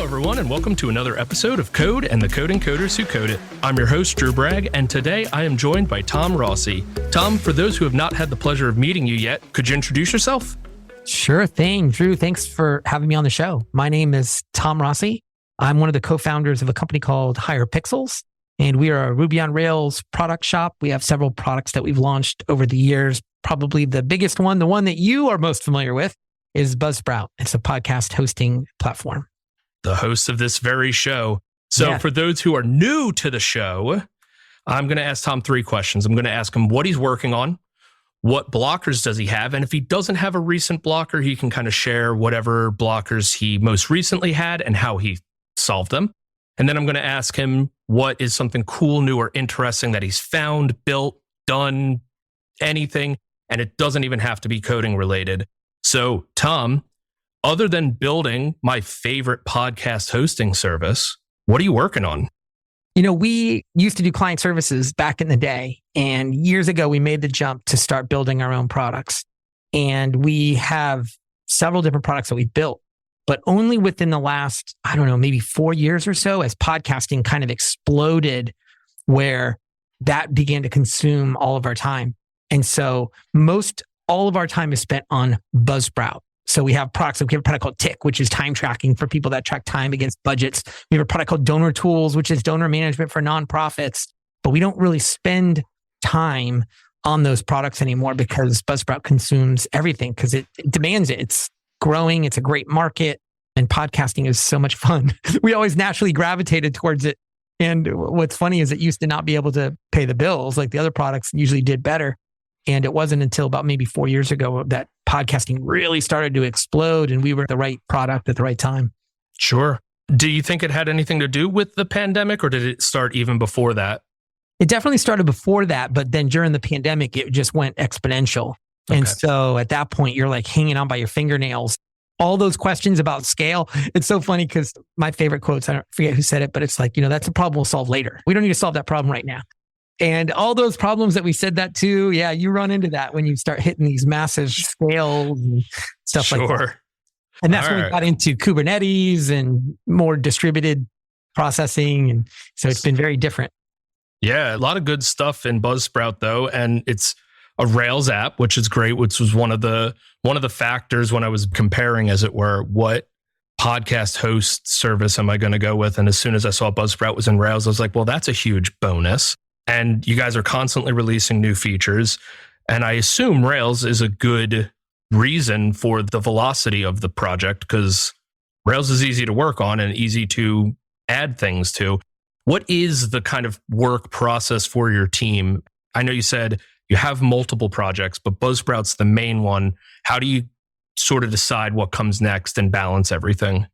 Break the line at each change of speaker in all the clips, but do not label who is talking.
Hello, everyone, and welcome to another episode of Code and the Coding Coders Who Code It. I'm your host, Drew Bragg, and today I am joined by Tom Rossi. Tom, for those who have not had the pleasure of meeting you yet, could you introduce yourself?
Sure thing, Drew. Thanks for having me on the show. My name is Tom Rossi. I'm one of the co-founders of a company called Higher Pixels, and we are a Ruby on Rails product shop. We have several products that we've launched over the years. Probably the biggest one, the one that you are most familiar with, is Buzzsprout. It's a podcast hosting platform.
The host of this very show. So for those who are new to the show, I'm going to ask Tom three questions. I'm going to ask him what he's working on, what blockers does he have, and if he doesn't have a recent blocker, he can kind of share whatever blockers he most recently had and how he solved them. And then I'm going to ask him what is something cool, new, or interesting that he's found, built, done, anything, and it doesn't even have to be coding related. So, Tom, other than building my favorite podcast hosting service, what are you working on?
You know, we used to do client services back in the day, and years ago, we made the jump to start building our own products. And we have several different products that we built, but only within the last, maybe 4 years or so, as podcasting kind of exploded, where that began to consume all of our time. And so all of our time is spent on Buzzsprout. So we have products. We have a product called Tick, which is time tracking for people that track time against budgets. We have a product called Donor Tools, which is donor management for nonprofits. But we don't really spend time on those products anymore because Buzzsprout consumes everything because it demands it. It's growing. It's a great market. And podcasting is so much fun. We always naturally gravitated towards it. And what's funny is it used to not be able to pay the bills like the other products usually did better. And it wasn't until about maybe 4 years ago that podcasting really started to explode and we were the right product at the right time.
Sure. Do you think it had anything to do with the pandemic or did it start even before that?
It definitely started before that, but then during the pandemic, it just went exponential. Okay. And so at that point, you're like hanging on by your fingernails. All those questions about scale. It's so funny because my favorite quotes, I don't forget who said it, but it's like, that's a problem we'll solve later. We don't need to solve that problem right now. And all those problems that we said that to, you run into that when you start hitting these massive scales and stuff like that. And that's when we got into Kubernetes and more distributed processing. And so it's been very different.
Yeah, a lot of good stuff in Buzzsprout though. And it's a Rails app, which is great, which was one of the factors when I was comparing, as it were, what podcast host service am I going to go with? And as soon as I saw Buzzsprout was in Rails, I was like, well, that's a huge bonus. And you guys are constantly releasing new features. And I assume Rails is a good reason for the velocity of the project because Rails is easy to work on and easy to add things to. What is the kind of work process for your team? I know you said you have multiple projects, but Buzzsprout's the main one. How do you sort of decide what comes next and balance everything?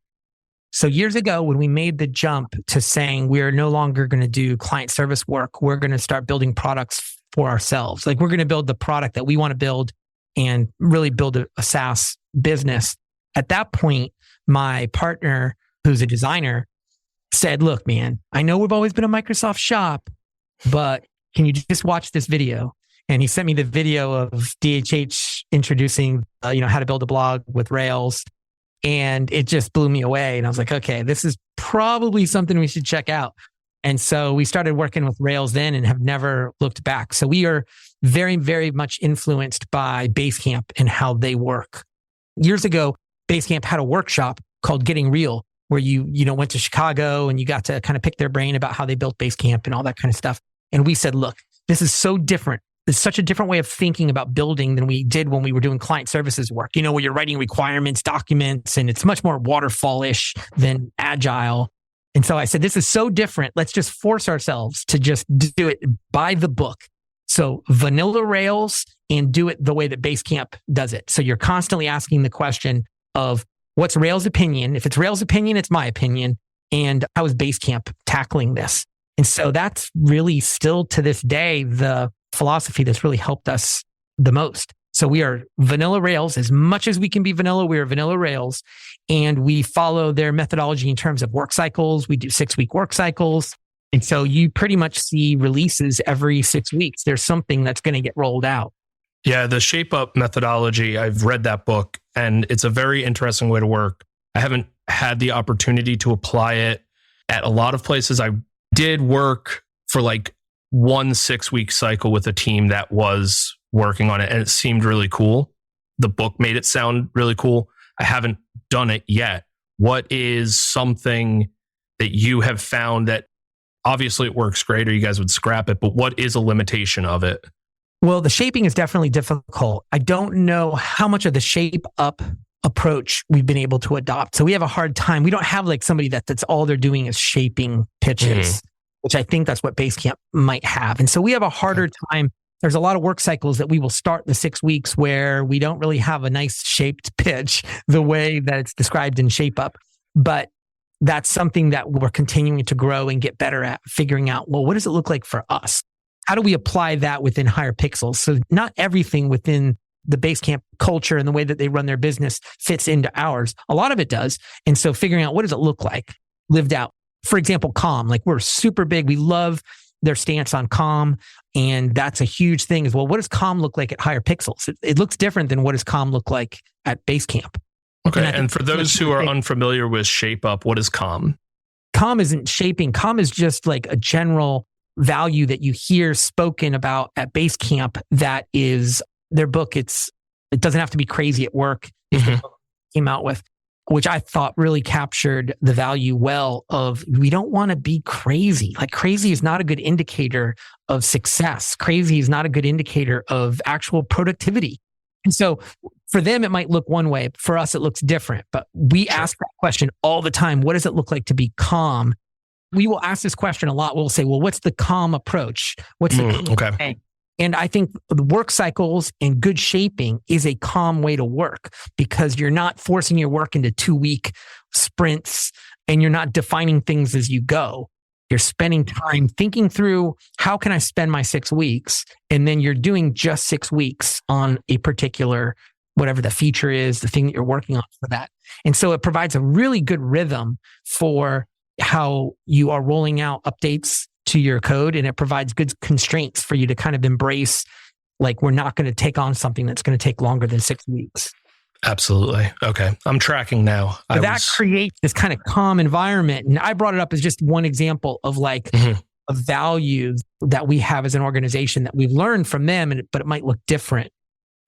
So years ago, when we made the jump to saying we're no longer going to do client service work, we're going to start building products for ourselves. Like we're going to build the product that we want to build and really build a SaaS business. At that point, my partner, who's a designer, said, look, man, I know we've always been a Microsoft shop, but can you just watch this video? And he sent me the video of DHH introducing, how to build a blog with Rails. And it just blew me away. And I was like, okay, this is probably something we should check out. And so we started working with Rails then and have never looked back. So we are very, very much influenced by Basecamp and how they work. Years ago, Basecamp had a workshop called Getting Real, where you went to Chicago and you got to kind of pick their brain about how they built Basecamp and all that kind of stuff. And we said, look, this is so different. It's such a different way of thinking about building than we did when we were doing client services work, where you're writing requirements, documents, and it's much more waterfall-ish than agile. And so I said, this is so different. Let's just force ourselves to just do it by the book. So vanilla Rails and do it the way that Basecamp does it. So you're constantly asking the question of what's Rails' opinion? If it's Rails' opinion, it's my opinion. And how is Basecamp tackling this? And so that's really still to this day, the philosophy that's really helped us the most. So we are vanilla Rails. As much as we can be vanilla, we are vanilla Rails. And we follow their methodology in terms of work cycles. We do 6-week work cycles. And so you pretty much see releases every 6 weeks. There's something that's going to get rolled out.
Yeah, the Shape Up methodology, I've read that book and it's a very interesting way to work. I haven't had the opportunity to apply it at a lot of places. I did work for like 1 6-week cycle with a team that was working on it, and it seemed really cool. The book made it sound really cool. I haven't done it yet. What is something that you have found that obviously it works great or you guys would scrap it, but what is a limitation of it?
Well, the shaping is definitely difficult. I don't know how much of the shape up approach we've been able to adopt. So we have a hard time. We don't have like somebody that's all they're doing is shaping pitches, which I think that's what Basecamp might have. And so we have a harder time. There's a lot of work cycles that we will start the 6 weeks where we don't really have a nice shaped pitch the way that it's described in Shape Up. But that's something that we're continuing to grow and get better at figuring out, well, what does it look like for us? How do we apply that within Higher Pixels? So not everything within the Basecamp culture and the way that they run their business fits into ours. A lot of it does. And so figuring out what does it look like lived out. For example, Calm, like we're super big. We love their stance on Calm. And that's a huge thing as well. What does Calm look like at Higher Pixels? It looks different than what does Calm look like at Basecamp.
Okay. And for those who are unfamiliar with Shape Up, what is Calm?
Calm isn't shaping. Calm is just like a general value that you hear spoken about at Basecamp. That is their book. It doesn't have to be crazy at work. Came out with, which I thought really captured the value well of we don't want to be crazy. Like crazy is not a good indicator of success. Crazy is not a good indicator of actual productivity. And so for them, it might look one way. For us, it looks different. But we ask that question all the time. What does it look like to be calm? We will ask this question a lot. We'll say, well, what's the calm approach? What's the calm thing? And I think the work cycles and good shaping is a calm way to work because you're not forcing your work into 2-week sprints and you're not defining things as you go. You're spending time thinking through how can I spend my 6 weeks? And then you're doing just 6 weeks on a particular, whatever the feature is, the thing that you're working on for that. And so it provides a really good rhythm for how you are rolling out updates to your code. And it provides good constraints for you to kind of embrace, like, we're not going to take on something that's going to take longer than 6 weeks.
Absolutely. Okay. I'm tracking now.
That creates this kind of calm environment. And I brought it up as just one example of like a value that we have as an organization that we've learned from them, but it might look different.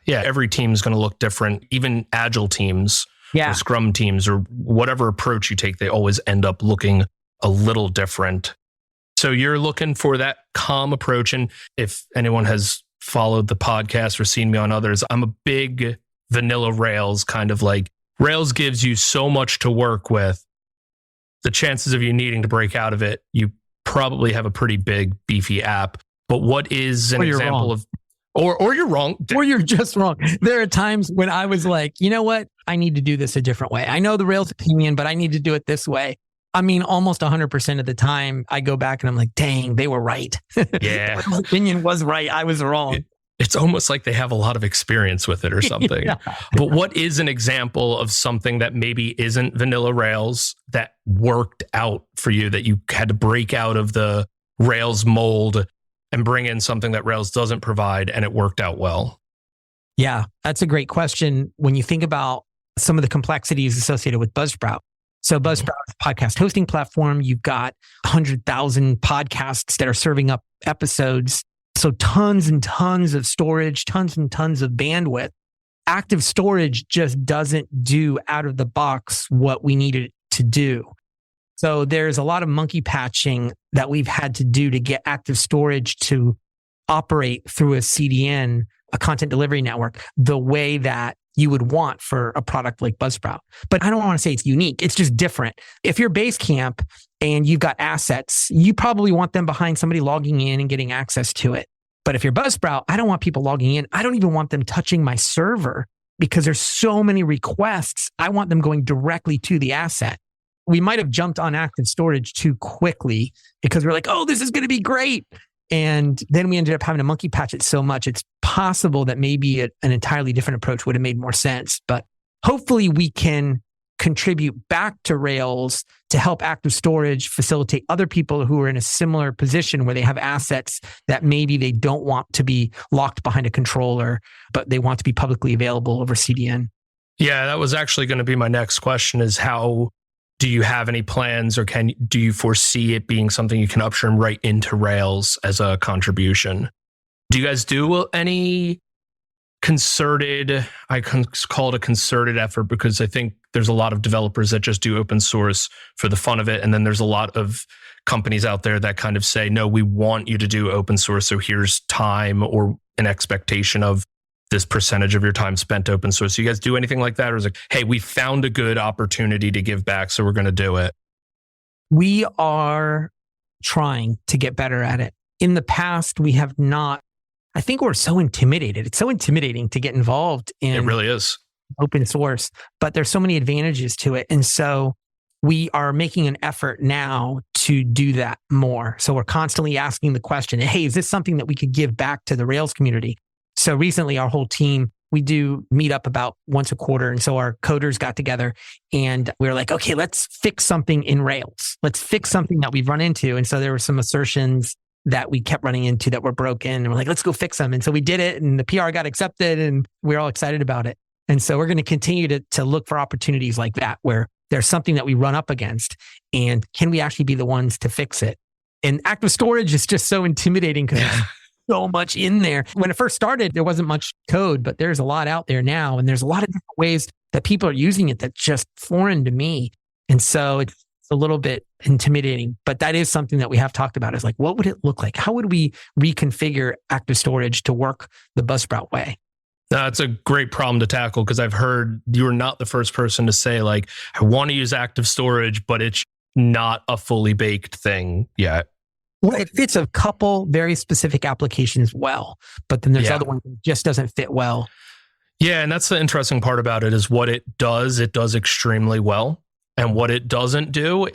Yeah. Every team is going to look different. Even agile teams or Scrum teams or whatever approach you take, they always end up looking a little different. So you're looking for that calm approach. And if anyone has followed the podcast or seen me on others, I'm a big vanilla Rails kind of like. Rails gives you so much to work with. The chances of you needing to break out of it, you probably have a pretty big, beefy app. But what is an example of, or you're wrong.
Or you're just wrong. There are times when I was like, you know what? I need to do this a different way. I know the Rails opinion, but I need to do it this way. I mean, almost 100% of the time I go back and I'm like, dang, they were right.
Yeah.
My opinion was right. I was wrong.
It's almost like they have a lot of experience with it or something. Yeah. But what is an example of something that maybe isn't vanilla Rails that worked out for you, that you had to break out of the Rails mold and bring in something that Rails doesn't provide and it worked out well?
Yeah, that's a great question. When you think about some of the complexities associated with Buzzsprout. So Buzzsprout is a podcast hosting platform. You've got 100,000 podcasts that are serving up episodes. So tons and tons of storage, tons and tons of bandwidth. Active storage just doesn't do out of the box what we needed it to do. So there's a lot of monkey patching that we've had to do to get active storage to operate through a CDN, a content delivery network, the way that you would want for a product like Buzzsprout. But I don't want to say it's unique. It's just different. If you're Basecamp and you've got assets, you probably want them behind somebody logging in and getting access to it. But if you're Buzzsprout, I don't want people logging in. I don't even want them touching my server because there's so many requests. I want them going directly to the asset. We might have jumped on active storage too quickly because we're like, oh, this is going to be great. And then we ended up having to monkey patch it so much. It's possible that maybe an entirely different approach would have made more sense. But hopefully we can contribute back to Rails to help active storage facilitate other people who are in a similar position where they have assets that maybe they don't want to be locked behind a controller, but they want to be publicly available over CDN.
Yeah, that was actually going to be my next question, is how do you have any plans, or do you foresee it being something you can upstream right into Rails as a contribution? Do you guys do any concerted, I can call it a concerted effort, because I think there's a lot of developers that just do open source for the fun of it. And then there's a lot of companies out there that kind of say, no, we want you to do open source. So here's time or an expectation of this percentage of your time spent open source. You guys do anything like that? Or is it, hey, we found a good opportunity to give back, so we're going to do it?
We are trying to get better at it. In the past, we have not. I think we're so intimidated. It's so intimidating to get involved in
It really is.
open source, but there's so many advantages to it. And so we are making an effort now to do that more. So we're constantly asking the question, hey, is this something that we could give back to the Rails community? So recently our whole team, we do meet up about once a quarter. And so our coders got together and we were like, okay, let's fix something in Rails. Let's fix something that we've run into. And so there were some assertions that we kept running into that were broken. And we're like, let's go fix them. And so we did it, and the PR got accepted, and we're all excited about it. And so we're going to continue to look for opportunities like that, where there's something that we run up against, and can we actually be the ones to fix it? And active storage is just so intimidating because there's so much in there. When it first started, there wasn't much code, but there's a lot out there now. And there's a lot of different ways that people are using it that's just foreign to me. And so it's a little bit intimidating, but that is something that we have talked about, is like, what would it look like? How would we reconfigure active storage to work the Buzzsprout way?
That's a great problem to tackle, because I've heard you're not the first person to say, like, I want to use active storage, but it's not a fully baked thing yet.
Well, it fits a couple very specific applications well, but then there's other ones that just doesn't fit well.
Yeah, and that's the interesting part about it, is what it does extremely well. And what it doesn't do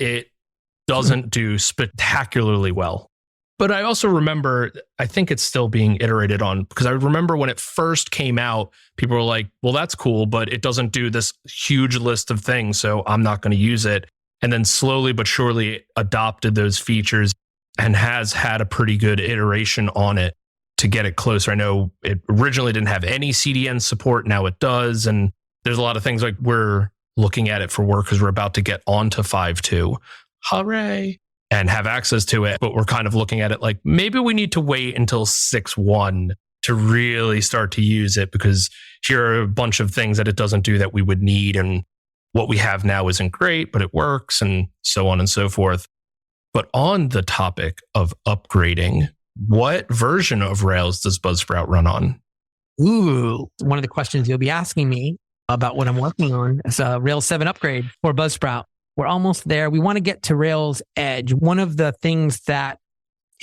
do spectacularly well. But I also remember, I think it's still being iterated on, because I remember when it first came out, people were like, well, that's cool, but it doesn't do this huge list of things, so I'm not going to use it. And then slowly but surely adopted those features and has had a pretty good iteration on it to get it closer. I know it originally didn't have any CDN support. Now it does. And there's a lot of things, like we're looking at it for work because we're about to get onto 5.2. Hooray. And have access to it. But we're kind of looking at it like, maybe we need to wait until 6.1 to really start to use it, because here are a bunch of things that it doesn't do that we would need. And what we have now isn't great, but it works, and so on and so forth. But on the topic of upgrading, what version of Rails does Buzzsprout run on?
Ooh, one of the questions you'll be asking me about what I'm working on is a Rails 7 upgrade for Buzzsprout. We're almost there. We want to get to Rails Edge. One of the things that,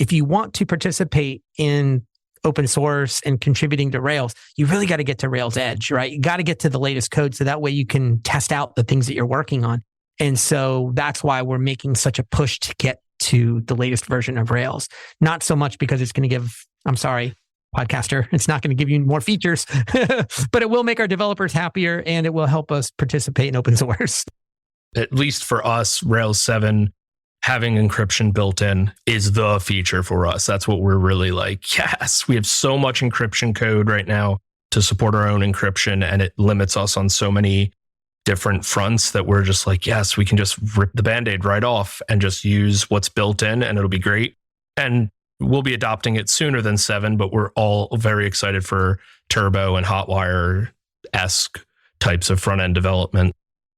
if you want to participate in open source and contributing to Rails, you really got to get to Rails Edge, right? You got to get to the latest code, so that way you can test out the things that you're working on. And so that's why we're making such a push to get to the latest version of Rails. Not so much because it's going to give, I'm sorry, podcaster, it's not going to give you more features, but it will make our developers happier, and it will help us participate in open source.
At least for us, Rails 7 having encryption built in is the feature for us. That's what we're really like, yes, we have so much encryption code right now to support our own encryption, and it limits us on so many different fronts that we're just like, yes, we can just rip the Band-Aid right off and just use what's built in, and it'll be great. And we'll be adopting it sooner than 7, but we're all very excited for Turbo and Hotwire-esque types of front-end development.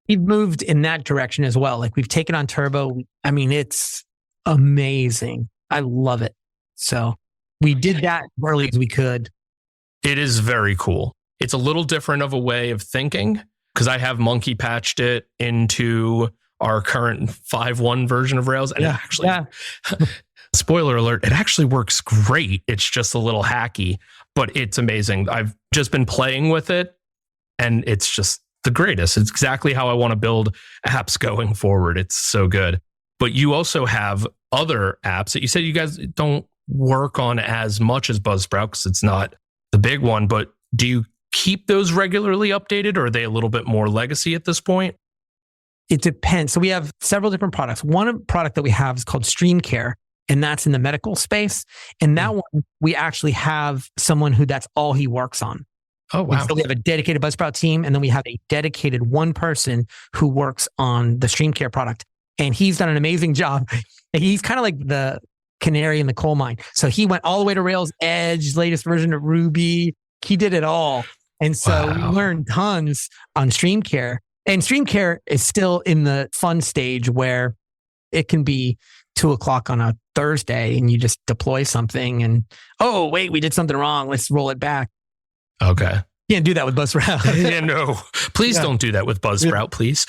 We've moved in that direction as well. Like, we've taken on Turbo. I mean, it's amazing. I love it. So we did that as early as we could.
It is very cool. It's a little different of a way of thinking, because I have monkey patched it into our current 5.1 version of Rails. And it actually, spoiler alert, it actually works great. It's just a little hacky, but it's amazing. I've just been playing with it, and it's just the greatest. It's exactly how I want to build apps going forward. It's so good. But you also have other apps that you said you guys don't work on as much as Buzzsprout, because it's not the big one, but do you keep those regularly updated, or are they a little bit more legacy at this point?
It depends. So we have several different products. One product that we have is called Stream Care, and that's in the medical space. And that one, we actually have someone who that's all he works on.
Oh,
And
wow.
so we have a dedicated Buzzsprout team, and then we have a dedicated one person who works on the StreamCare product. And he's done an amazing job. He's kind of like the canary in the coal mine. So he went all the way to Rails Edge, latest version of Ruby. He did it all. And so we learned tons on StreamCare. And StreamCare is still in the fun stage where it can be 2:00 on a Thursday and you just deploy something and, oh, wait, we did something wrong. Let's roll it back.
Okay.
Can't do that with Buzzsprout.
Yeah, no. Please don't do that with Buzzsprout, please.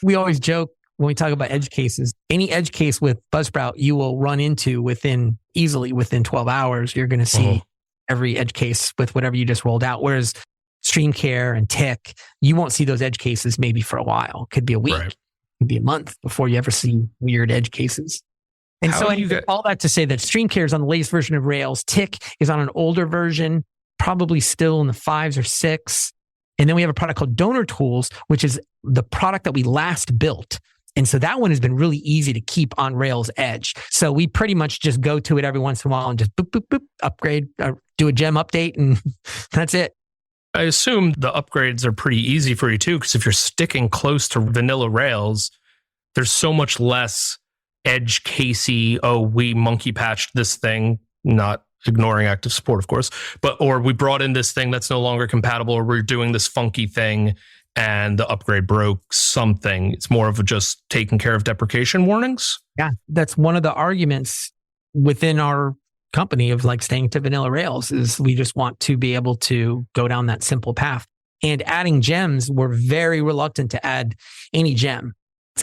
We always joke when we talk about edge cases, any edge case with Buzzsprout, you will run into easily within 12 hours. You're going to see every edge case with whatever you just rolled out. Whereas StreamCare and Tick, you won't see those edge cases maybe for a while. Could be a week, could be a month before you ever see weird edge cases. And all that to say that StreamCare is on the latest version of Rails. Tick is on an older version, probably still in the 5s or 6. And then we have a product called Donor Tools, which is the product that we last built. And so that one has been really easy to keep on Rails Edge. So we pretty much just go to it every once in a while and just boop, boop, boop, upgrade, do a gem update, and that's it.
I assume the upgrades are pretty easy for you too, because if you're sticking close to vanilla Rails, there's so much less edge casey, we monkey patched this thing, not ignoring active support, of course, or we brought in this thing that's no longer compatible, or we're doing this funky thing and the upgrade broke something. It's more of just taking care of deprecation warnings.
Yeah, that's one of the arguments within our company of like staying to vanilla Rails is we just want to be able to go down that simple path. And adding gems, we're very reluctant to add any gem.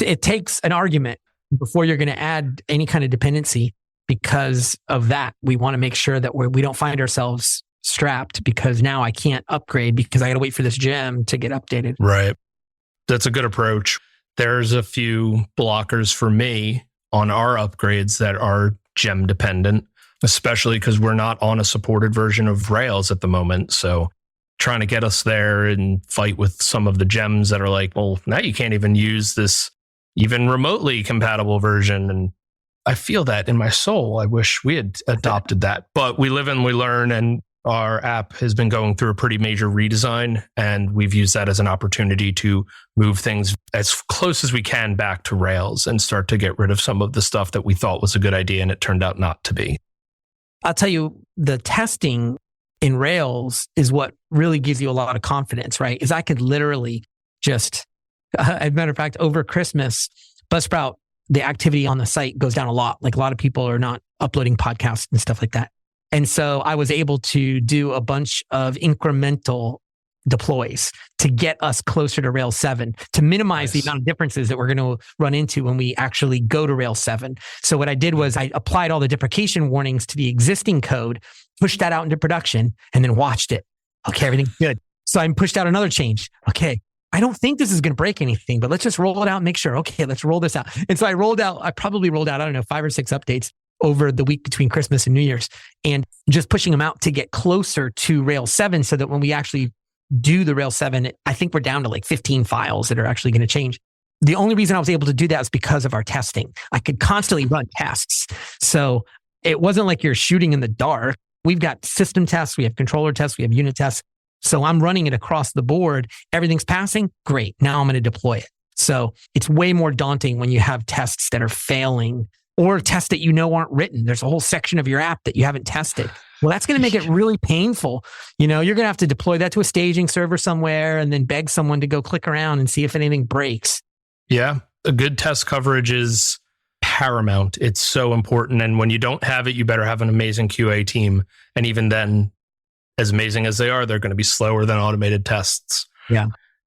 It takes an argument before you're going to add any kind of dependency. Because of that, we want to make sure that we don't find ourselves strapped because now I can't upgrade because I got to wait for this gem to get updated.
Right. That's a good approach. There's a few blockers for me on our upgrades that are gem dependent, especially because we're not on a supported version of Rails at the moment. So trying to get us there and fight with some of the gems that are like, well, now you can't even use this even remotely compatible version. And I feel that in my soul. I wish we had adopted that, but we live and we learn, and our app has been going through a pretty major redesign, and we've used that as an opportunity to move things as close as we can back to Rails and start to get rid of some of the stuff that we thought was a good idea and it turned out not to be.
I'll tell you, the testing in Rails is what really gives you a lot of confidence, right? Is I could literally just, as a matter of fact, over Christmas, Buzzsprout, the activity on the site goes down a lot. Like a lot of people are not uploading podcasts and stuff like that. And so I was able to do a bunch of incremental deploys to get us closer to Rails 7, to minimize the amount of differences that we're going to run into when we actually go to Rails 7. So what I did was I applied all the deprecation warnings to the existing code, pushed that out into production, and then watched it. Okay, everything's good. So I pushed out another change. Okay, I don't think this is going to break anything, but let's just roll it out and make sure. Okay, let's roll this out. And so I probably rolled out, 5 or 6 updates over the week between Christmas and New Year's, and just pushing them out to get closer to Rails 7 so that when we actually do the Rails 7, I think we're down to like 15 files that are actually going to change. The only reason I was able to do that is because of our testing. I could constantly run tests. So it wasn't like you're shooting in the dark. We've got system tests, we have controller tests, we have unit tests. So I'm running it across the board. Everything's passing. Great. Now I'm going to deploy it. So it's way more daunting when you have tests that are failing or tests that aren't written. There's a whole section of your app that you haven't tested. Well, that's going to make it really painful. You're going to have to deploy that to a staging server somewhere and then beg someone to go click around and see if anything breaks.
Yeah. A good test coverage is paramount. It's so important. And when you don't have it, you better have an amazing QA team. And even then, as amazing as they are, they're going to be slower than automated tests.
Yeah.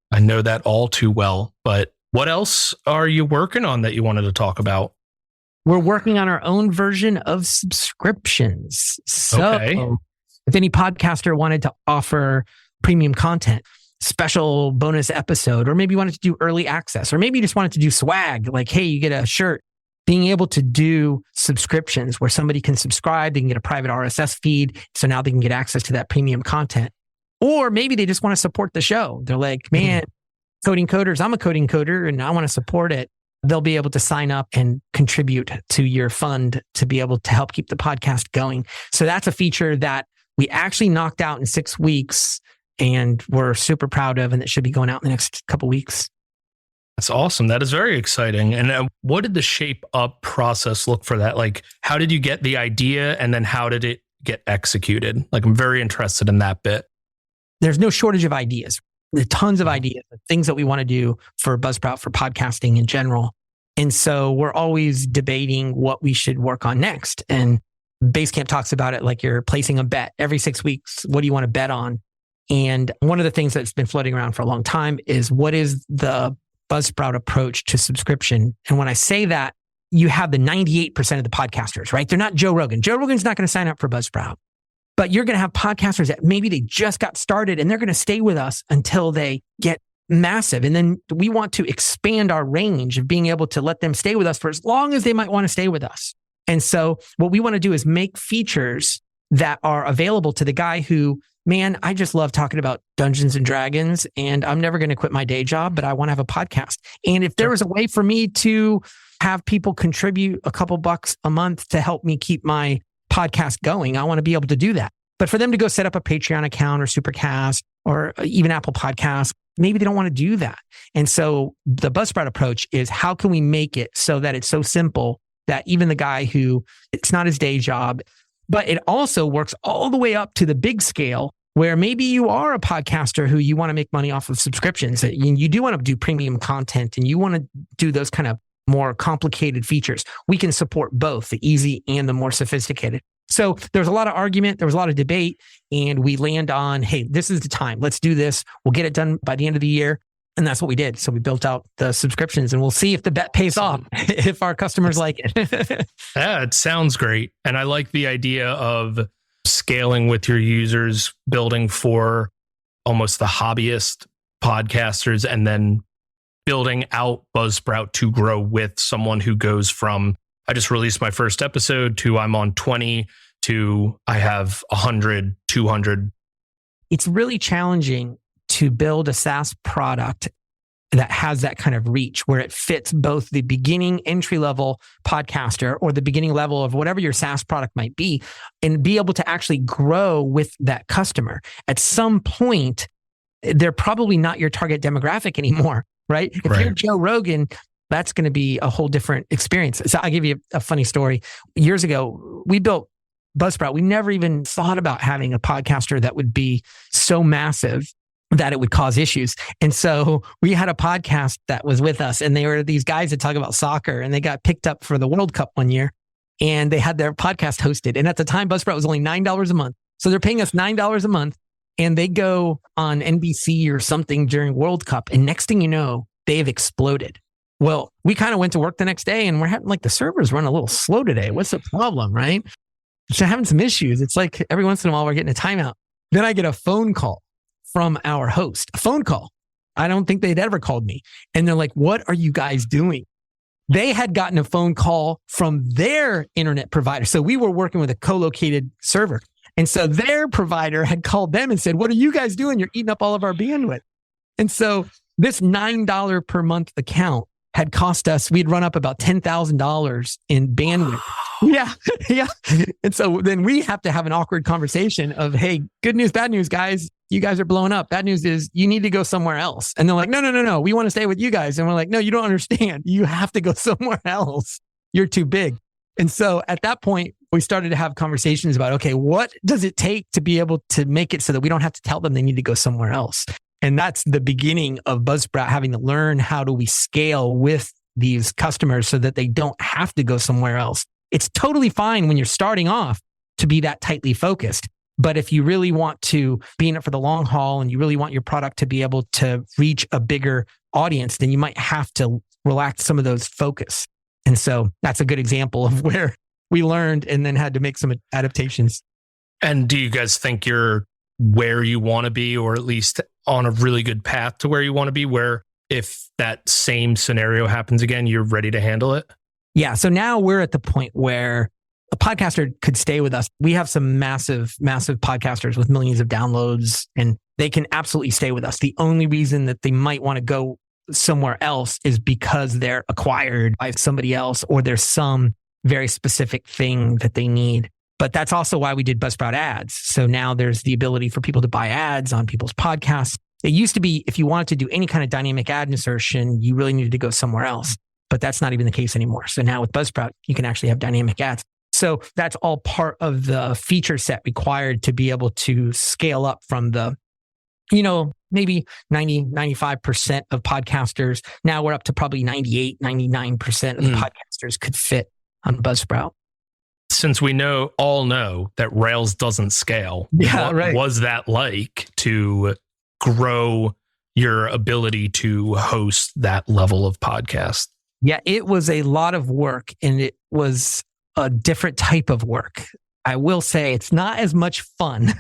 I know that all too well. But what else are you working on that you wanted to talk about?
We're working on our own version of subscriptions. So if any podcaster wanted to offer premium content, special bonus episode, or maybe you wanted to do early access, or maybe you just wanted to do swag, like, hey, you get a shirt, being able to do subscriptions where somebody can subscribe, they can get a private RSS feed. So now they can get access to that premium content. Or maybe they just want to support the show. They're like, man, coding coders, I'm a coding coder and I want to support it. They'll be able to sign up and contribute to your fund to be able to help keep the podcast going. So that's a feature that we actually knocked out in 6 weeks. and we're super proud of, and it should be going out in the next couple of weeks.
That's awesome. That is very exciting. And what did the shape up process look for that? Like, how did you get the idea and then how did it get executed? Like, I'm very interested in that bit.
There's no shortage of ideas. There's tons of ideas, things that we want to do for Buzzsprout, for podcasting in general. And so we're always debating what we should work on next. And Basecamp talks about it like you're placing a bet every 6 weeks. What do you want to bet on? And one of the things that's been floating around for a long time is what is the Buzzsprout approach to subscription? And when I say that, you have the 98% of the podcasters, right? They're not Joe Rogan. Joe Rogan's not going to sign up for Buzzsprout, but you're going to have podcasters that maybe they just got started and they're going to stay with us until they get massive. And then we want to expand our range of being able to let them stay with us for as long as they might want to stay with us. And so what we want to do is make features that are available to the guy who, man, I just love talking about Dungeons and Dragons and I'm never going to quit my day job, but I want to have a podcast. And if there was a way for me to have people contribute a couple bucks a month to help me keep my podcast going, I want to be able to do that. But for them to go set up a Patreon account or Supercast or even Apple Podcasts, maybe they don't want to do that. And so the Buzzsprout approach is how can we make it so that it's so simple that even the guy who it's not his day job, but it also works all the way up to the big scale where maybe you are a podcaster who you want to make money off of subscriptions. You do want to do premium content and you want to do those kind of more complicated features. We can support both the easy and the more sophisticated. So there's a lot of argument. There was a lot of debate and we land on, hey, this is the time. Let's do this. We'll get it done by the end of the year. And that's what we did. So we built out the subscriptions and we'll see if the bet pays off, if our customers like it.
Yeah, it sounds great. And I like the idea of scaling with your users, building for almost the hobbyist podcasters, and then building out Buzzsprout to grow with someone who goes from, I just released my first episode to I'm on 20 to I have 100, 200.
It's really challenging to build a SaaS product that has that kind of reach where it fits both the beginning entry-level podcaster or the beginning level of whatever your SaaS product might be and be able to actually grow with that customer. At some point, they're probably not your target demographic anymore, right? If you're Joe Rogan, that's going to be a whole different experience. So I'll give you a funny story. Years ago, we built Buzzsprout. We never even thought about having a podcaster that would be so massive that it would cause issues. And so we had a podcast that was with us and they were these guys that talk about soccer and they got picked up for the World Cup one year and they had their podcast hosted. And at the time, Buzzsprout was only $9 a month. So they're paying us $9 a month and they go on NBC or something during World Cup. And next thing you know, they've exploded. Well, we kind of went to work the next day and we're having like the servers run a little slow today. What's the problem, right? So having some issues. It's like every once in a while we're getting a timeout. Then I get a phone call from our host, a phone call. I don't think they'd ever called me. And they're like, what are you guys doing? They had gotten a phone call from their internet provider. So we were working with a co-located server. And so their provider had called them and said, what are you guys doing? You're eating up all of our bandwidth. And so this $9 per month account had cost us, we'd run up about $10,000 in bandwidth. Yeah. Yeah. And so then we have to have an awkward conversation of, hey, good news, bad news, guys. You guys are blowing up. Bad news is you need to go somewhere else. And they're like, no. We want to stay with you guys. And we're like, no, you don't understand. You have to go somewhere else. You're too big. And so at that point, we started to have conversations about, okay, what does it take to be able to make it so that we don't have to tell them they need to go somewhere else? And that's the beginning of Buzzsprout having to learn how do we scale with these customers so that they don't have to go somewhere else. It's totally fine when you're starting off to be that tightly focused. But if you really want to be in it for the long haul and you really want your product to be able to reach a bigger audience, then you might have to relax some of those focus. And so that's a good example of where we learned and then had to make some adaptations.
And do you guys think you're where you want to be, or at least on a really good path to where you want to be, where if that same scenario happens again, you're ready to handle it?
Yeah. So now we're at the point where a podcaster could stay with us. We have some massive podcasters with millions of downloads, and they can absolutely stay with us. The only reason that they might want to go somewhere else is because they're acquired by somebody else, or there's some very specific thing that they need. But that's also why we did Buzzsprout ads. So now there's the ability for people to buy ads on people's podcasts. It used to be if you wanted to do any kind of dynamic ad insertion, you really needed to go somewhere else. But that's not even the case anymore. So now with Buzzsprout, you can actually have dynamic ads. So that's all part of the feature set required to be able to scale up from the, maybe 90, 95% of podcasters. Now we're up to probably 98, 99% of the podcasters could fit on Buzzsprout.
Since we all know that Rails doesn't scale, what was that like to grow your ability to host that level of podcast?
Yeah, it was a lot of work, and it was a different type of work. I will say it's not as much fun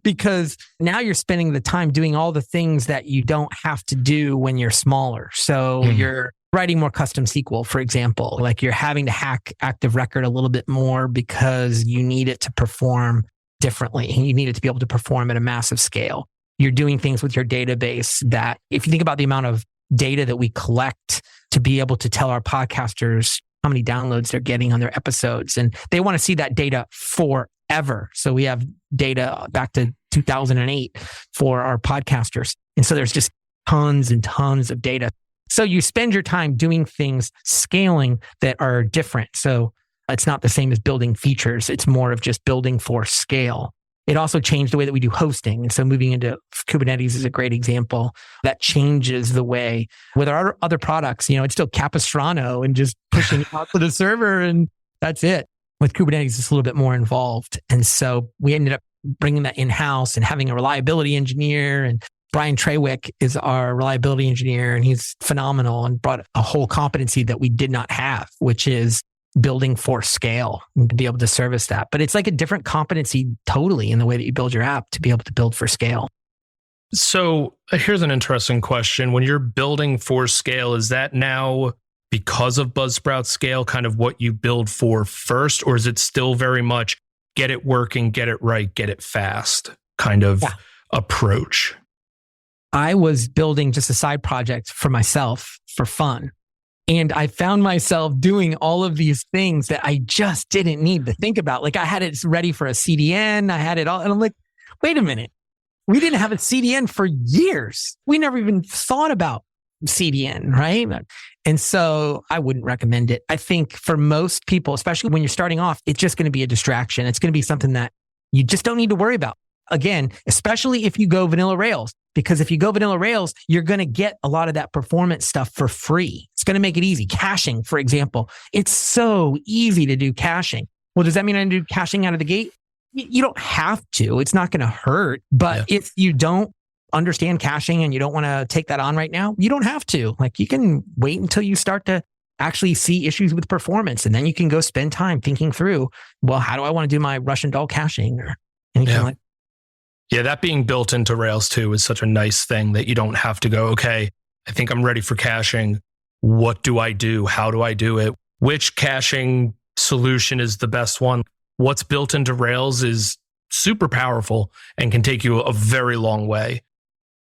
because now you're spending the time doing all the things that you don't have to do when you're smaller. So you're writing more custom SQL, for example, like you're having to hack Active Record a little bit more because you need it to perform differently. You need it to be able to perform at a massive scale. You're doing things with your database that, if you think about the amount of data that we collect to be able to tell our podcasters how many downloads they're getting on their episodes, and they want to see that data forever. So we have data back to 2008 for our podcasters. And so there's just tons and tons of data. So you spend your time doing things scaling that are different. So it's not the same as building features. It's more of just building for scale. It also changed the way that we do hosting. And so moving into Kubernetes is a great example that changes the way with our other products, it's still Capistrano and just pushing it out to the server, and that's it. With Kubernetes, it's a little bit more involved. And so we ended up bringing that in-house and having a reliability engineer, and Brian Trawick is our reliability engineer, and he's phenomenal and brought a whole competency that we did not have, which is building for scale and to be able to service that. But it's like a different competency totally in the way that you build your app to be able to build for scale.
So here's an interesting question. When you're building for scale, is that now because of Buzzsprout scale kind of what you build for first, or is it still very much get it working, get it right, get it fast kind of approach?
I was building just a side project for myself for fun. And I found myself doing all of these things that I just didn't need to think about. Like I had it ready for a CDN. I had it all. And I'm like, wait a minute. We didn't have a CDN for years. We never even thought about CDN, right? And so I wouldn't recommend it. I think for most people, especially when you're starting off, it's just going to be a distraction. It's going to be something that you just don't need to worry about. Again, especially if you go vanilla Rails, because if you go vanilla Rails, you're going to get a lot of that performance stuff for free. It's going to make it easy. Caching, for example, it's so easy to do caching. Well, does that mean I do caching out of the gate? You don't have to. It's not going to hurt. But if you don't understand caching and you don't want to take that on right now, you don't have to. Like you can wait until you start to actually see issues with performance. And then you can go spend time thinking through, well, how do I want to do my Russian doll caching or anything like that?
Yeah, that being built into Rails too is such a nice thing that you don't have to go, okay, I think I'm ready for caching. What do I do? How do I do it? Which caching solution is the best one? What's built into Rails is super powerful and can take you a very long way.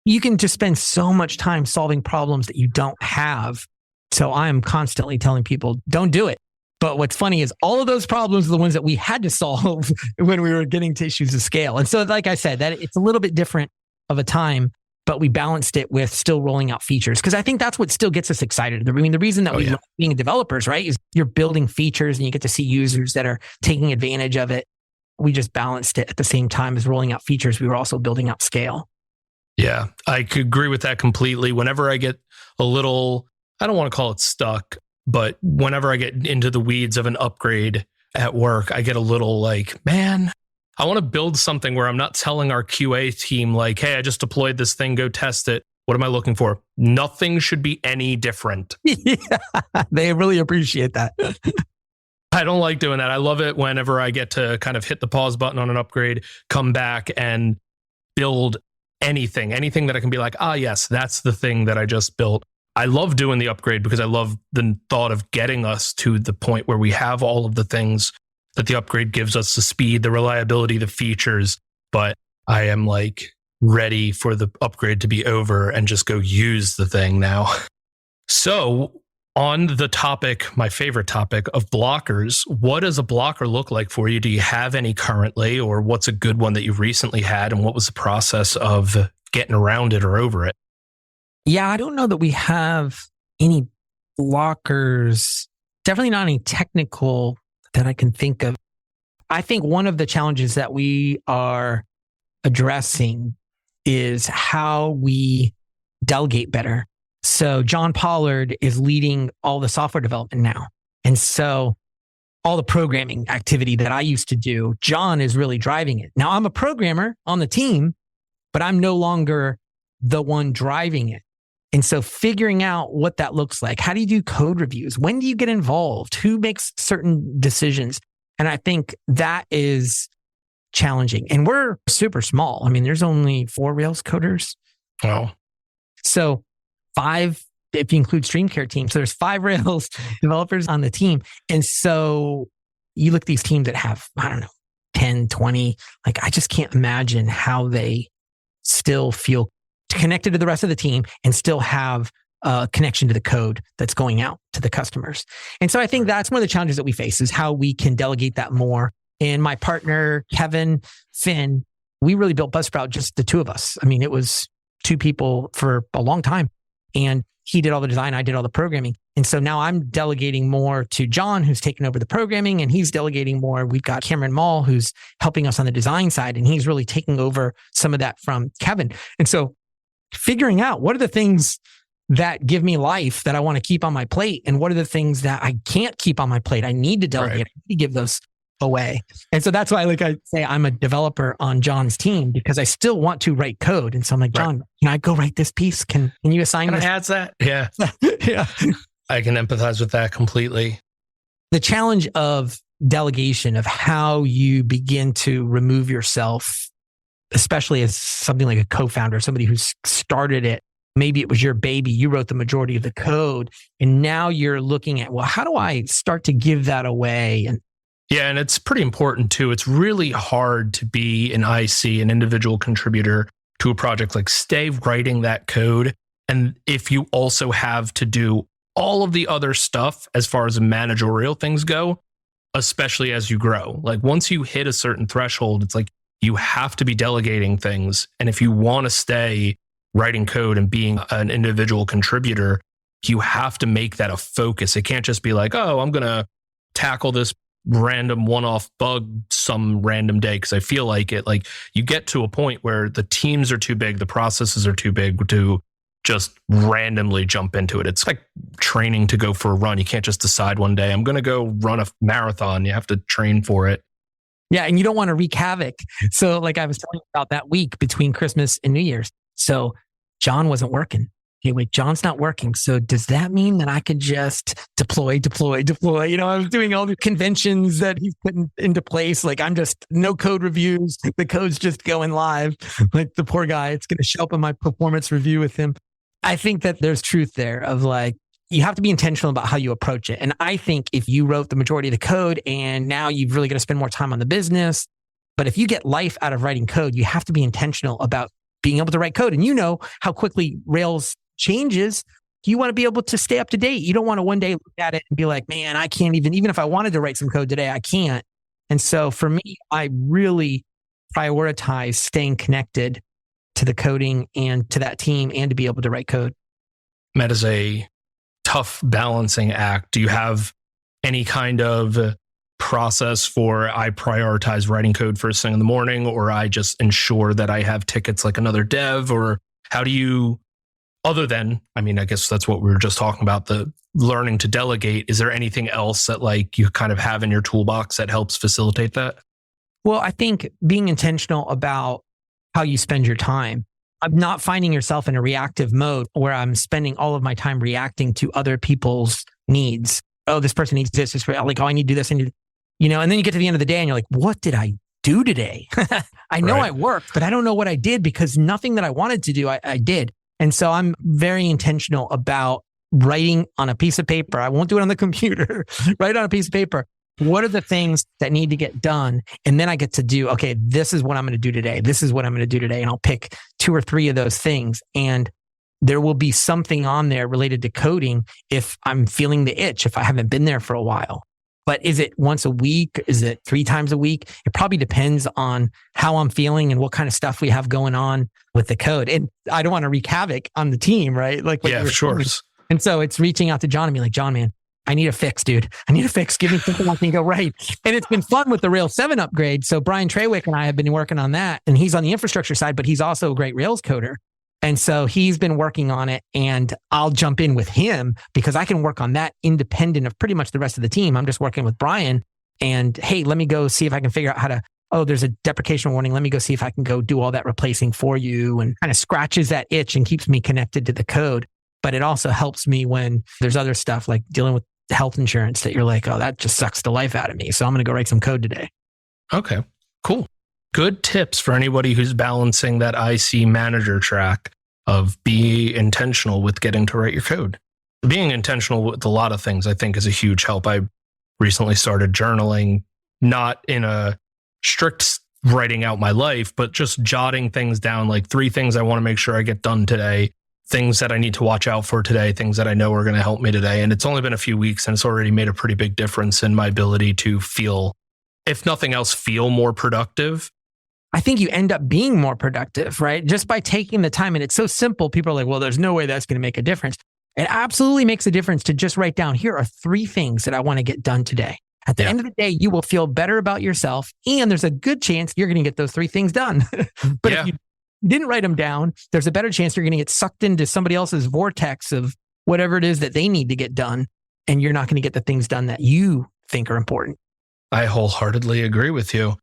You can just spend so much time solving problems that you don't have. So I'm constantly telling people, don't do it. But what's funny is all of those problems are the ones that we had to solve when we were getting to issues of scale. And so, like I said, that it's a little bit different of a time, but we balanced it with still rolling out features. Because I think that's what still gets us excited. I mean, the reason that we love being developers, right, is you're building features and you get to see users that are taking advantage of it. We just balanced it at the same time as rolling out features. We were also building out scale.
Yeah, I could agree with that completely. Whenever I get a little, I don't want to call it stuck, but whenever I get into the weeds of an upgrade at work, I get a little like, man, I want to build something where I'm not telling our QA team like, hey, I just deployed this thing, go test it. What am I looking for? Nothing should be any different.
Yeah, they really appreciate that.
I don't like doing that. I love it whenever I get to kind of hit the pause button on an upgrade, come back and build anything that I can be like, yes, that's the thing that I just built. I love doing the upgrade because I love the thought of getting us to the point where we have all of the things that the upgrade gives us, the speed, the reliability, the features. But I am like ready for the upgrade to be over and just go use the thing now. So On the topic, my favorite topic of blockers, what does a blocker look like for you? Do you have any currently, or what's a good one that you recently had? And what was the process of getting around it or over it?
Yeah, I don't know that we have any blockers, definitely not any technical that I can think of. I think one of the challenges that we are addressing is how we delegate better. So John Pollard is leading all the software development now. And so all the programming activity that I used to do, John is really driving it. Now I'm a programmer on the team, but I'm no longer the one driving it. And so figuring out what that looks like, how do you do code reviews? When do you get involved? Who makes certain decisions? And I think that is challenging. And we're super small. I mean, there's only 4 Rails coders.
Wow.
So 5, if you include StreamCare team. So there's 5 Rails developers on the team. And so you look at these teams that have, I don't know, 10, 20, like I just can't imagine how they still feel connected to the rest of the team and still have a connection to the code that's going out to the customers. And so I think that's one of the challenges that we face is how we can delegate that more. And my partner, Kevin, Finn, we really built Buzzsprout, just the 2 of us. I mean, it was 2 people for a long time. And he did all the design, I did all the programming. And so now I'm delegating more to John, who's taken over the programming, and he's delegating more. We've got Cameron Mall, who's helping us on the design side, and he's really taking over some of that from Kevin. And so figuring out what are the things that give me life that I want to keep on my plate, and what are the things that I can't keep on my plate. I need to delegate,
Right.
I need to give those away. And so that's why, like I say, I'm a developer on John's team because I still want to write code. And so I'm like, John, can I go write this piece? Can you assign
Can I
this?
add that? Yeah.
Yeah.
I can empathize with that completely.
The challenge of delegation, of how you begin to remove yourself, especially as something like a co-founder, somebody who's started it. Maybe it was your baby. You wrote the majority of the code. And now you're looking at, well, how do I start to give that away? And
Yeah, and it's pretty important too. It's really hard to be an IC, an individual contributor to a project, like stay writing that code. And if you also have to do all of the other stuff as far as managerial things go, especially as you grow, like once you hit a certain threshold, it's like you have to be delegating things. And if you want to stay writing code and being an individual contributor, you have to make that a focus. It can't just be like, oh, I'm going to tackle this random one-off bug some random day because I feel like it. Like you get to a point where the teams are too big, the processes are too big to just randomly jump into it. It's like training to go for a run. You can't just decide one day, I'm going to go run a marathon. You have to train for it.
yeah, and you don't want to wreak havoc. So like I was telling you about that week between Christmas and New Year's. So John wasn't working. Okay, wait, John's not working. So does that mean that I could just deploy? You know, I was doing all the conventions that he's putting into place. Like I'm just no code reviews. The code's just going live. Like the poor guy, it's going to show up in my performance review with him. I think that there's truth there of like, you have to be intentional about how you approach it. And I think if you wrote the majority of the code and now you've really got to spend more time on the business, but if you get life out of writing code, you have to be intentional about being able to write code. And you know how quickly Rails changes. You want to be able to stay up to date. You don't want to one day look at it and be like, man, I can't even if I wanted to write some code today, I can't. And so for me, I really prioritize staying connected to the coding and to that team and to be able to write code.
That is a tough balancing act. Do you have any kind of process for I prioritize writing code first thing in the morning, or I just ensure that I have tickets like another dev? Or how do you, other than, I mean, I guess that's what we were just talking about, the learning to delegate. Is there anything else that like you kind of have in your toolbox that helps facilitate that?
Well, I think being intentional about how you spend your time. I'm not finding yourself in a reactive mode where I'm spending all of my time reacting to other people's needs. Oh, this person needs this. Like, oh, I need to do this. And then you get to the end of the day and you're like, what did I do today? I know
Right.
I worked, but I don't know what I did because nothing that I wanted to do, I did. And so I'm very intentional about writing on a piece of paper. I won't do it on the computer. Write on a piece of paper. What are the things that need to get done? And then I get to do, okay, this is what I'm going to do today. This is what I'm going to do today. And I'll pick 2 or 3 of those things. And there will be something on there related to coding if I'm feeling the itch, if I haven't been there for a while. But is it once a week? Is it 3 times a week? It probably depends on how I'm feeling and what kind of stuff we have going on with the code. And I don't want to wreak havoc on the team, right? Like,
yeah, sure.
And so it's reaching out to John and be like, John, man, I need a fix, dude. I need a fix. Give me something I can go right. And it's been fun with the Rails 7 upgrade. So Brian Trawick and I have been working on that. And he's on the infrastructure side, but he's also a great Rails coder. And so he's been working on it, and I'll jump in with him because I can work on that independent of pretty much the rest of the team. I'm just working with Brian and, hey, let me go see if I can figure out how to, oh, there's a deprecation warning. Let me go see if I can go do all that replacing for you, and kind of scratches that itch and keeps me connected to the code. But it also helps me when there's other stuff like dealing with health insurance that you're like, oh, that just sucks the life out of me. So I'm going to go write some code today.
Okay, cool. Good tips for anybody who's balancing that IC manager track of be intentional with getting to write your code. Being intentional with a lot of things, I think, is a huge help. I recently started journaling, not in a strict writing out my life, but just jotting things down, like 3 things I want to make sure I get done today, things that I need to watch out for today, things that I know are going to help me today. And it's only been a few weeks, and it's already made a pretty big difference in my ability to feel, if nothing else, feel more productive.
I think you end up being more productive, right? Just by taking the time. And it's so simple. People are like, well, there's no way that's going to make a difference. It absolutely makes a difference to just write down, here are 3 things that I want to get done today. At the end of the day, you will feel better about yourself. And there's a good chance you're going to get those 3 things done. But if you didn't write them down, there's a better chance you're going to get sucked into somebody else's vortex of whatever it is that they need to get done. And you're not going to get the things done that you think are important.
I wholeheartedly agree with you.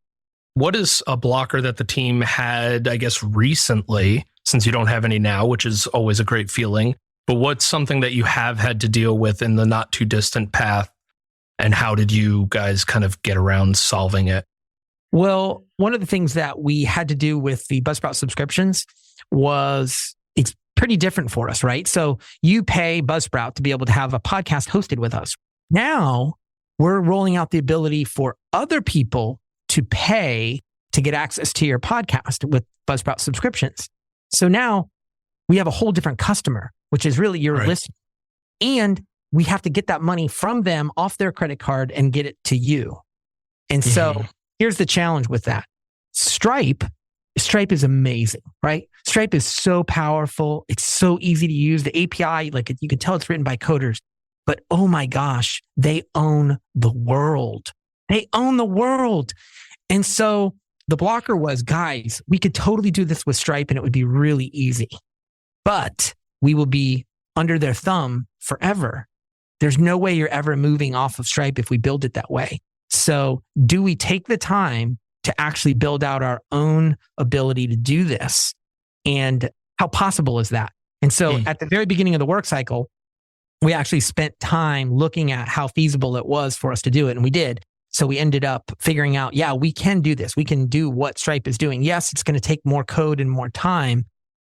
What is a blocker that the team had, I guess, recently, since you don't have any now, which is always a great feeling, but what's something that you have had to deal with in the not too distant path? And how did you guys kind of get around solving it?
Well, one of the things that we had to do with the Buzzsprout subscriptions was it's pretty different for us, right? So you pay Buzzsprout to be able to have a podcast hosted with us. Now we're rolling out the ability for other people to pay to get access to your podcast with Buzzsprout subscriptions. So now we have a whole different customer, which is really your listener. And we have to get that money from them off their credit card and get it to you. And so here's the challenge with that. Stripe is amazing, right? Stripe is so powerful. It's so easy to use. The API, like you can tell it's written by coders, but oh my gosh, they own the world. They own the world. And so the blocker was, guys, we could totally do this with Stripe and it would be really easy, but we will be under their thumb forever. There's no way you're ever moving off of Stripe if we build it that way. So do we take the time to actually build out our own ability to do this? And how possible is that? And so at the very beginning of the work cycle, we actually spent time looking at how feasible it was for us to do it. And we did. So we ended up figuring out, yeah, we can do this. We can do what Stripe is doing. Yes, it's going to take more code and more time,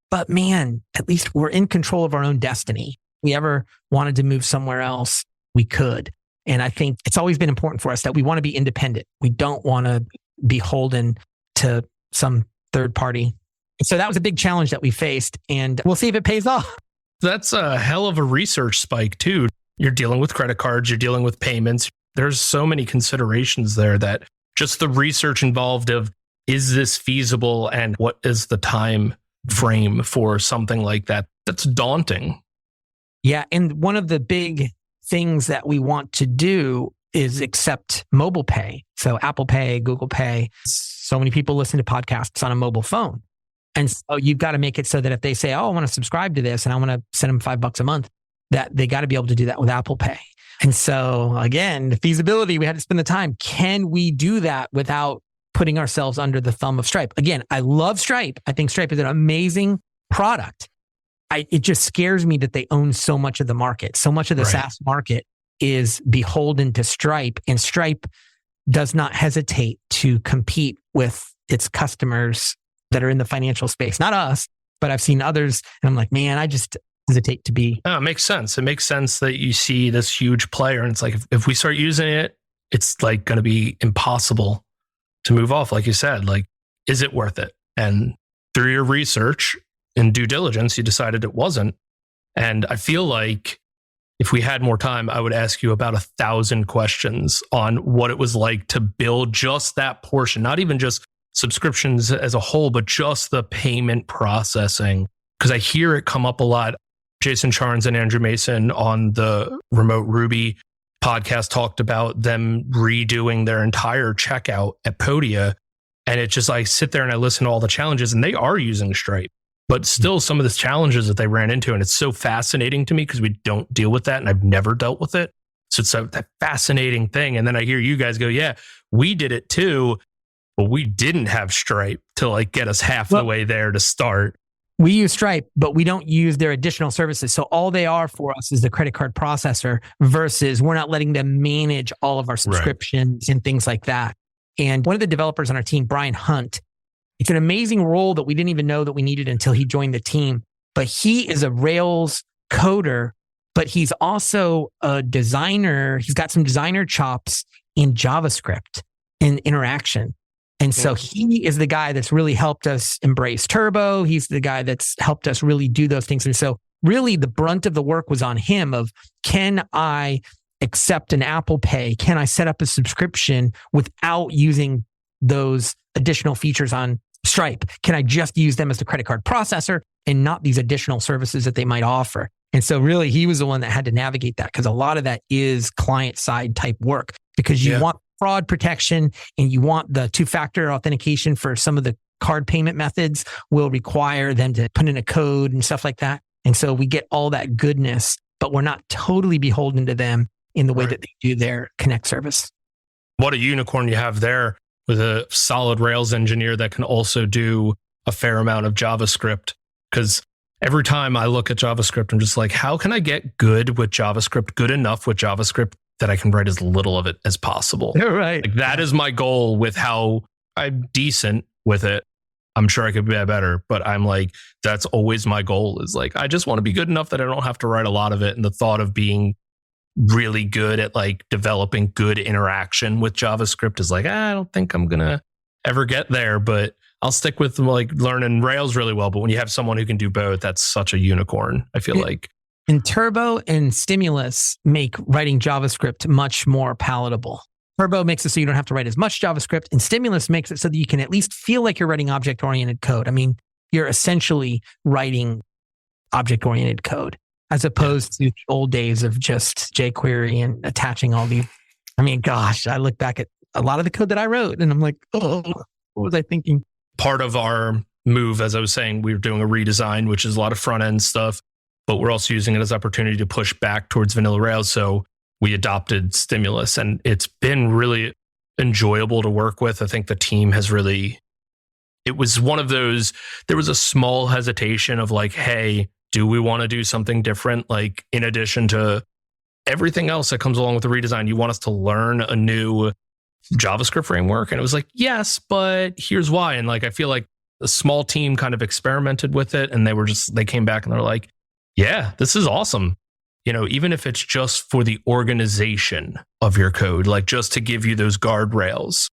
but man, at least we're in control of our own destiny. If we ever wanted to move somewhere else, we could. And I think it's always been important for us that we want to be independent. We don't want to be beholden to some third party. So that was a big challenge that we faced, and we'll see if it pays off.
That's a hell of a research spike too. You're dealing with credit cards, you're dealing with payments. There's so many considerations there that just the research involved of, is this feasible and what is the time frame for something like that? That's daunting.
Yeah. And one of the big things that we want to do is accept mobile pay. So Apple Pay, Google Pay. So many people listen to podcasts on a mobile phone. And so you've got to make it so that if they say, oh, I want to subscribe to this and I want to send them $5 a month, that they got to be able to do that with Apple Pay. And so again, the feasibility, we had to spend the time. Can we do that without putting ourselves under the thumb of Stripe? Again, I love Stripe. I think Stripe is an amazing product. It just scares me that they own so much of the market. So much of the SaaS market is beholden to Stripe, and Stripe does not hesitate to compete with its customers that are in the financial space. Not us, but I've seen others. And I'm like, man, I just hesitate to be.
Oh, it makes sense. It makes sense that you see this huge player and it's like, if we start using it, it's like going to be impossible to move off. Like you said, like, is it worth it? And through your research, in due diligence, you decided it wasn't. And I feel like if we had more time, I would ask you about 1,000 questions on what it was like to build just that portion, not even just subscriptions as a whole, but just the payment processing. Because I hear it come up a lot. Jason Charnes and Andrew Mason on the Remote Ruby podcast talked about them redoing their entire checkout at Podia. And it just, I sit there and I listen to all the challenges, and they are using Stripe, but still some of the challenges that they ran into. And it's so fascinating to me because we don't deal with that, and I've never dealt with it. So it's that fascinating thing. And then I hear you guys go, yeah, we did it too, but we didn't have Stripe to like get us half the way there to start.
We use Stripe, but we don't use their additional services. So all they are for us is the credit card processor, versus we're not letting them manage all of our subscriptions and things like that. And one of the developers on our team, Brian Hunt, it's an amazing role that we didn't even know that we needed until he joined the team. But he is a Rails coder, but he's also a designer. He's got some designer chops in JavaScript and interaction. And so he is the guy that's really helped us embrace Turbo. He's the guy that's helped us really do those things. And so really the brunt of the work was on him of, can I accept an Apple Pay? Can I set up a subscription without using those additional features on Stripe? Can I just use them as the credit card processor and not these additional services that they might offer? And so really he was the one that had to navigate that, because a lot of that is client side type work, because you want fraud protection and you want the two-factor authentication for some of the card payment methods will require them to put in a code and stuff like that. And so we get all that goodness, but we're not totally beholden to them in the way that they do their Connect service.
What a unicorn you have there with a solid Rails engineer that can also do a fair amount of JavaScript. Because every time I look at JavaScript, I'm just like, how can I get good with JavaScript, good enough with JavaScript that I can write as little of it as possible?
Right.
Like that is my goal with how I'm decent with it. I'm sure I could be better, but I'm like, that's always my goal, is like, I just want to be good enough that I don't have to write a lot of it. And the thought of being really good at like developing good interaction with JavaScript is like, I don't think I'm going to ever get there, but I'll stick with like learning Rails really well. But when you have someone who can do both, that's such a unicorn, I feel like.
And Turbo and Stimulus make writing JavaScript much more palatable. Turbo makes it so you don't have to write as much JavaScript, and Stimulus makes it so that you can at least feel like you're writing object-oriented code. I mean, you're essentially writing object-oriented code as opposed to the old days of just jQuery and attaching all these. I mean, gosh, I look back at a lot of the code that I wrote and I'm like, oh, what was I thinking?
Part of our move, as I was saying, we were doing a redesign, which is a lot of front-end stuff, but we're also using it as an opportunity to push back towards vanilla Rails. So we adopted Stimulus, and it's been really enjoyable to work with. I think the team has really, it was one of those, there was a small hesitation of like, hey, do we want to do something different? Like in addition to everything else that comes along with the redesign, you want us to learn a new JavaScript framework? And it was like, yes, but here's why. And like, I feel like a small team kind of experimented with it, and they came back and they're like, yeah, this is awesome. You know, even if it's just for the organization of your code, like just to give you those guardrails,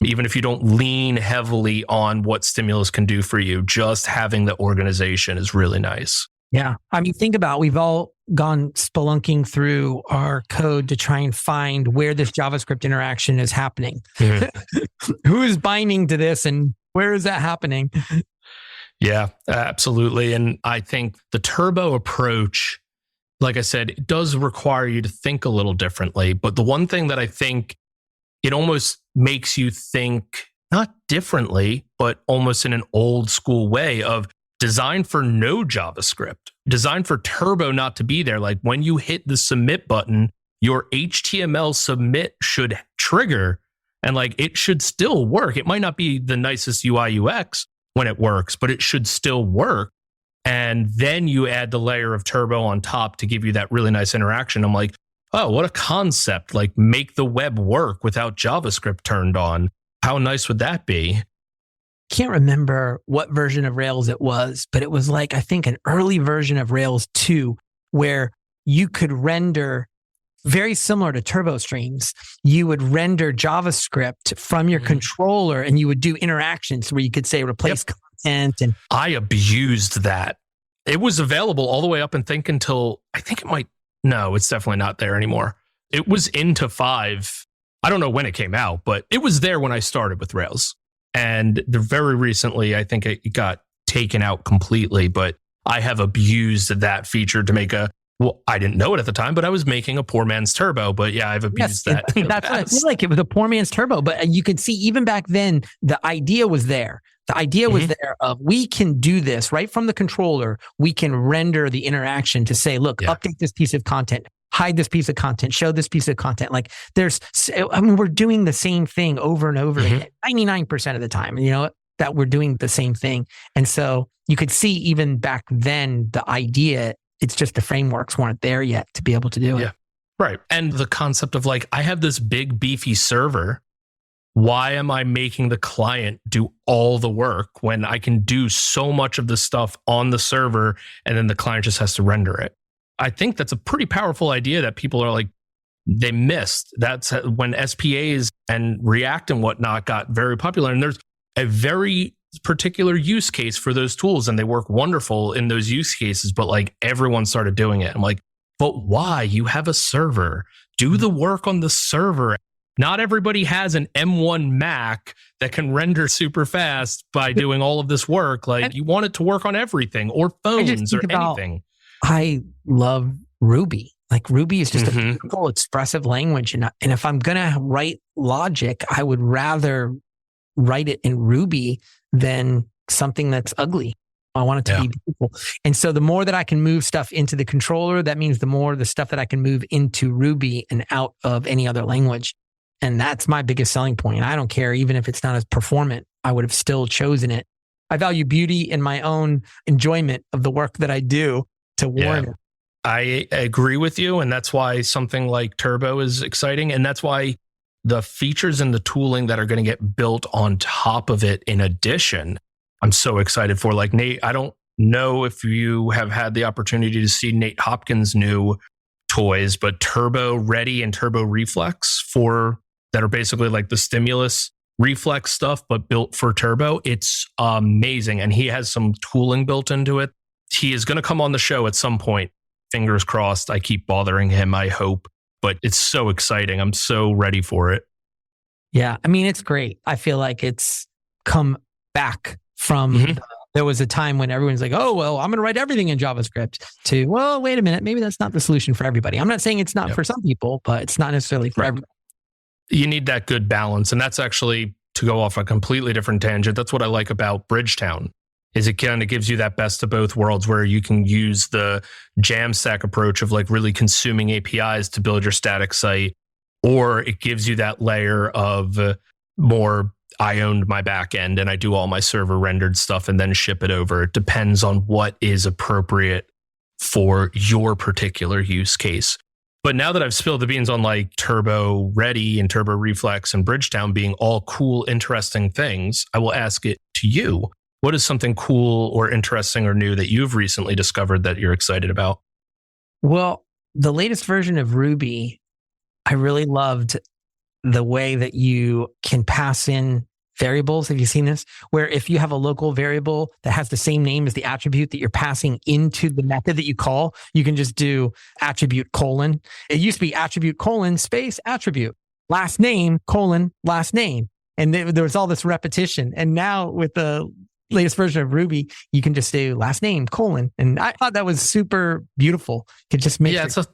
even if you don't lean heavily on what Stimulus can do for you, just having the organization is really nice.
Yeah. I mean, think about, we've all gone spelunking through our code to try and find where this JavaScript interaction is happening. Mm-hmm. Who is binding to this and where is that happening?
Yeah, absolutely. And I think the Turbo approach, like I said, it does require you to think a little differently. But the one thing that I think it almost makes you think not differently, but almost in an old school way of design for no JavaScript, design for Turbo not to be there. Like when you hit the submit button, your HTML submit should trigger, and like it should still work. It might not be the nicest UI UX when it works, but it should still work. And then you add the layer of Turbo on top to give you that really nice interaction. I'm like, oh, what a concept. Like make the web work without JavaScript turned on. How nice would that be?
Can't remember what version of Rails it was, but it was like, I think an early version of Rails 2 where you could render very similar to Turbo Streams. You would render JavaScript from your controller and you would do interactions where you could say replace content. And
I abused that. It was available all the way up and think until I think it might. No, it's definitely not there anymore. It was into 5. I don't know when it came out, but it was there when I started with Rails. And very recently, I think it got taken out completely. But I have abused that feature to make well, I didn't know it at the time, but I was making a poor man's turbo. But yeah, I've abused that.
That's what I feel like. It was a poor man's turbo. But you can see even back then, the idea was there. The idea was there of we can do this right from the controller. We can render the interaction to say, look, update this piece of content, hide this piece of content, show this piece of content. Like we're doing the same thing over and over again, 99% of the time, that we're doing the same thing. And so you could see even back then, the idea, it's just the frameworks weren't there yet to be able to do it.
Yeah, right. And the concept of like, I have this big beefy server. Why am I making the client do all the work when I can do so much of the stuff on the server and then the client just has to render it? I think that's a pretty powerful idea that people are like, they missed. That's when SPAs and React and whatnot got very popular. And there's a very particular use case for those tools and they work wonderful in those use cases, but like everyone started doing it. I'm like, but why? You have a server. Do the work on the server. Not everybody has an M1 Mac that can render super fast by doing all of this work. Like you want it to work on everything or phones or anything.
I love Ruby. Like Ruby is just a beautiful expressive language. And if I'm going to write logic, I would rather write it in Ruby than something that's ugly. I want it to be beautiful. And so the more that I can move stuff into the controller, that means the more the stuff that I can move into Ruby and out of any other language. And that's my biggest selling point. I don't care, even if it's not as performant, I would have still chosen it. I value beauty in my own enjoyment of the work that I do to warrant it.
I agree with you. And that's why something like Turbo is exciting. And that's why the features and the tooling that are going to get built on top of it in addition, I'm so excited for. Like Nate, I don't know if you have had the opportunity to see Nate Hopkins' new toys, but Turbo Ready and Turbo Reflex that are basically like the stimulus reflex stuff, but built for Turbo. It's amazing. And he has some tooling built into it. He is going to come on the show at some point. Fingers crossed. I keep bothering him, I hope. But it's so exciting. I'm so ready for it.
Yeah. I mean, it's great. I feel like it's come back from there was a time when everyone's like, oh, well, I'm going to write everything in JavaScript to, well, wait a minute. Maybe that's not the solution for everybody. I'm not saying it's not for some people, but it's not necessarily for everybody.
You need that good balance. And that's actually, to go off a completely different tangent, that's what I like about Bridgetown, is it kind of gives you that best of both worlds where you can use the Jamstack approach of like really consuming APIs to build your static site, or it gives you that layer of more, I owned my back end and I do all my server rendered stuff and then ship it over. It depends on what is appropriate for your particular use case. But now that I've spilled the beans on like Turbo Ready and Turbo Reflex and Bridgetown being all cool, interesting things, I will ask it to you. What is something cool or interesting or new that you've recently discovered that you're excited about?
Well, the latest version of Ruby, I really loved the way that you can pass in variables. Have you seen this? Where if you have a local variable that has the same name as the attribute that you're passing into the method that you call, you can just do attribute colon. It used to be attribute colon space attribute, last name colon last name. And there was all this repetition. And now with the latest version of Ruby, you can just do last name colon. And I thought that was super beautiful. It just makes it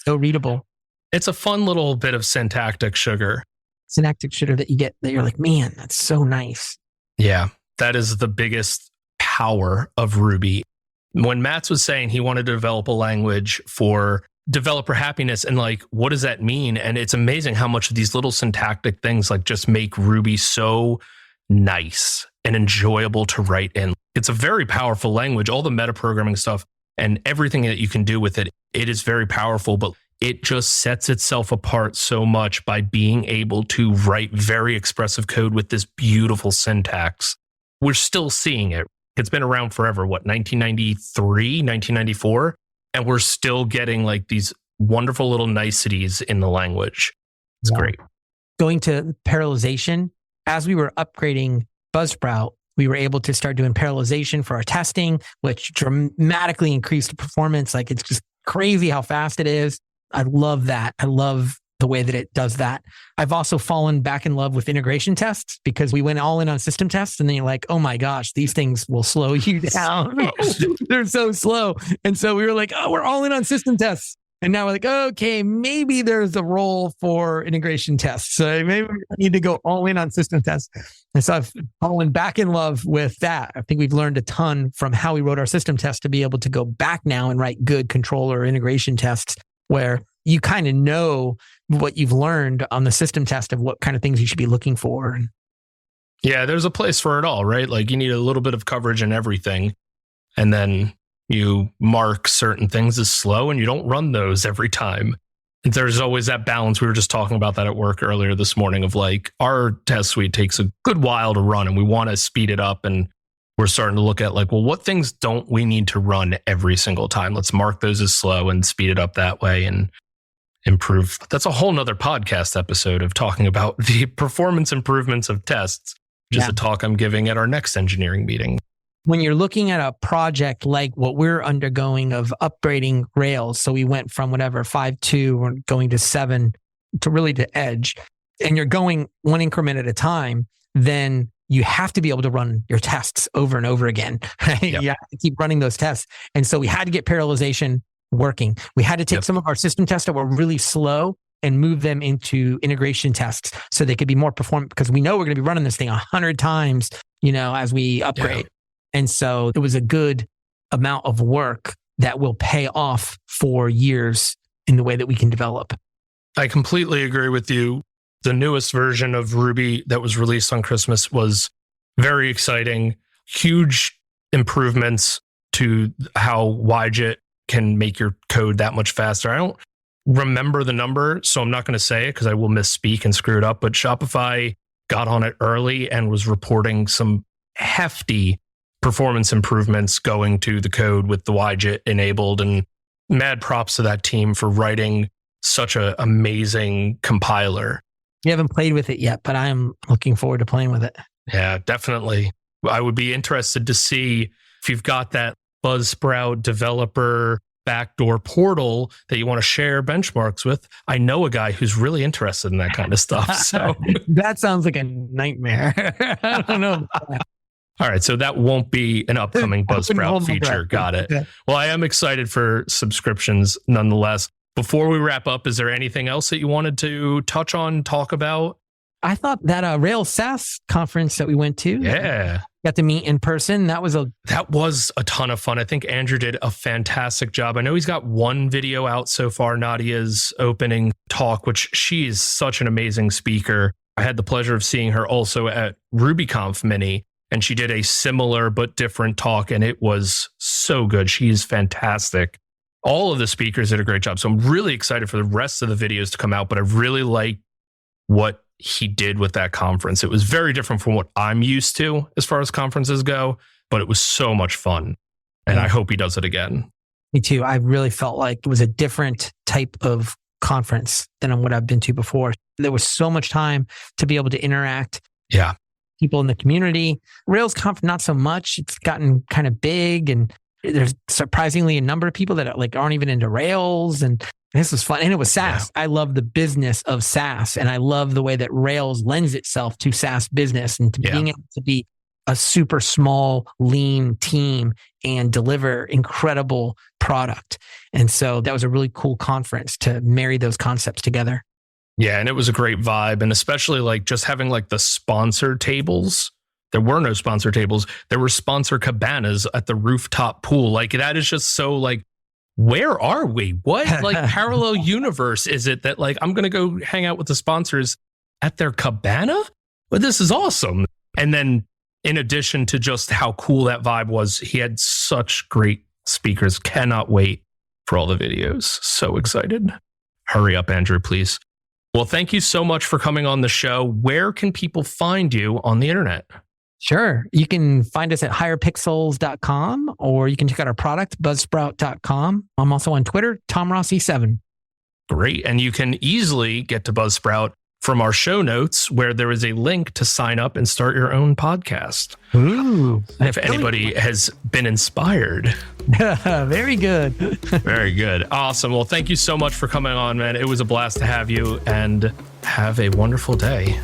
so readable.
It's a fun little bit of syntactic sugar.
Syntactic sugar that you get that you're like, man, that's so nice.
Yeah, that is the biggest power of Ruby. When Matt's was saying he wanted to develop a language for developer happiness and like, what does that mean? And it's amazing how much of these little syntactic things like just make Ruby so nice and enjoyable to write in. It's a very powerful language. All the metaprogramming stuff and everything that you can do with it, it is very powerful, but it just sets itself apart so much by being able to write very expressive code with this beautiful syntax. We're still seeing it. It's been around forever, 1993, 1994? And we're still getting like these wonderful little niceties in the language. It's great.
Going to parallelization, as we were upgrading Buzzsprout, We were able to start doing parallelization for our testing, which dramatically increased the performance. Like it's just crazy how fast it is. I love that. I love the way that it does that. I've also fallen back in love with integration tests because we went all in on system tests and then you're like, oh my gosh, these things will slow you down. They're so slow. And so we were like, oh, we're all in on system tests. And now we're like, okay, maybe there's a role for integration tests. So maybe we need to go all in on system tests. And so I've fallen back in love with that. I think we've learned a ton from how we wrote our system tests to be able to go back now and write good controller integration tests where you kind of know what you've learned on the system test of what kind of things you should be looking for.
Yeah, there's a place for it all, right? Like you need a little bit of coverage in everything. And then you mark certain things as slow and you don't run those every time. There's always that balance. We were just talking about that at work earlier this morning of like our test suite takes a good while to run and we want to speed it up. And we're starting to look at like, well, what things don't we need to run every single time? Let's mark those as slow and speed it up that way and improve. That's a whole nother podcast episode of talking about the performance improvements of tests, which is a talk I'm giving at our next engineering meeting.
When you're looking at a project like what we're undergoing of upgrading Rails, so we went from whatever 5.2, we're going to 7 to really to Edge, and you're going one increment at a time, then you have to be able to run your tests over and over again. Right?
Yep.
You have to keep running those tests. And so we had to get parallelization working. We had to take some of our system tests that were really slow and move them into integration tests so they could be more performant because we know we're going to be running this thing 100 times, as we upgrade. Yeah. And so it was a good amount of work that will pay off for years in the way that we can develop.
I completely agree with you. The newest version of Ruby that was released on Christmas was very exciting. Huge improvements to how Widget can make your code that much faster. I don't remember the number, so I'm not going to say it because I will misspeak and screw it up. But Shopify got on it early and was reporting some hefty performance improvements going to the code with the widget enabled, and mad props to that team for writing such an amazing compiler.
You haven't played with it yet, but I'm looking forward to playing with it.
Yeah, definitely. I would be interested to see if you've got that Buzzsprout developer backdoor portal that you want to share benchmarks with. I know a guy who's really interested in that kind of stuff. So
that sounds like a nightmare. I don't know.
All right, so that won't be an upcoming Buzzsprout feature. Got it. Well, I am excited for subscriptions nonetheless. Before we wrap up, is there anything else that you wanted to touch on, talk about?
I thought that Rails SaaS conference that we went to, got to meet in person. That was a
ton of fun. I think Andrew did a fantastic job. I know he's got one video out so far, Nadia's opening talk, which she is such an amazing speaker. I had the pleasure of seeing her also at RubyConf Mini, and she did a similar but different talk, and it was so good. She is fantastic. All of the speakers did a great job. So I'm really excited for the rest of the videos to come out, but I really like what he did with that conference. It was very different from what I'm used to as far as conferences go, but it was so much fun. And I hope he does it again.
Me too. I really felt like it was a different type of conference than what I've been to before. There was so much time to be able to interact.
Yeah.
People in the community. RailsConf, not so much. It's gotten kind of big, and there's surprisingly a number of people that aren't even into Rails, and this was fun. And it was SaaS. Yeah. I love the business of SaaS, and I love the way that Rails lends itself to SaaS business and to being able to be a super small, lean team and deliver incredible product. And so that was a really cool conference to marry those concepts together.
Yeah, and it was a great vibe, and especially like just having like the sponsor tables. There were no sponsor tables. There were sponsor cabanas at the rooftop pool. Like that is just so like, where are we? What like parallel universe is it that like I'm going to go hang out with the sponsors at their cabana? Well, this is awesome. And then in addition to just how cool that vibe was, he had such great speakers. Cannot wait for all the videos. So excited. Hurry up, Andrew, please. Well, thank you so much for coming on the show. Where can people find you on the internet?
Sure. You can find us at higherpixels.com, or you can check out our product, buzzsprout.com. I'm also on Twitter, TomRossi7.
Great. And you can easily get to Buzzsprout from our show notes where there is a link to sign up and start your own podcast.
Ooh.
If anybody has been inspired.
Very good.
Very good. Awesome. Well, thank you so much for coming on, man. It was a blast to have you, and have a wonderful day.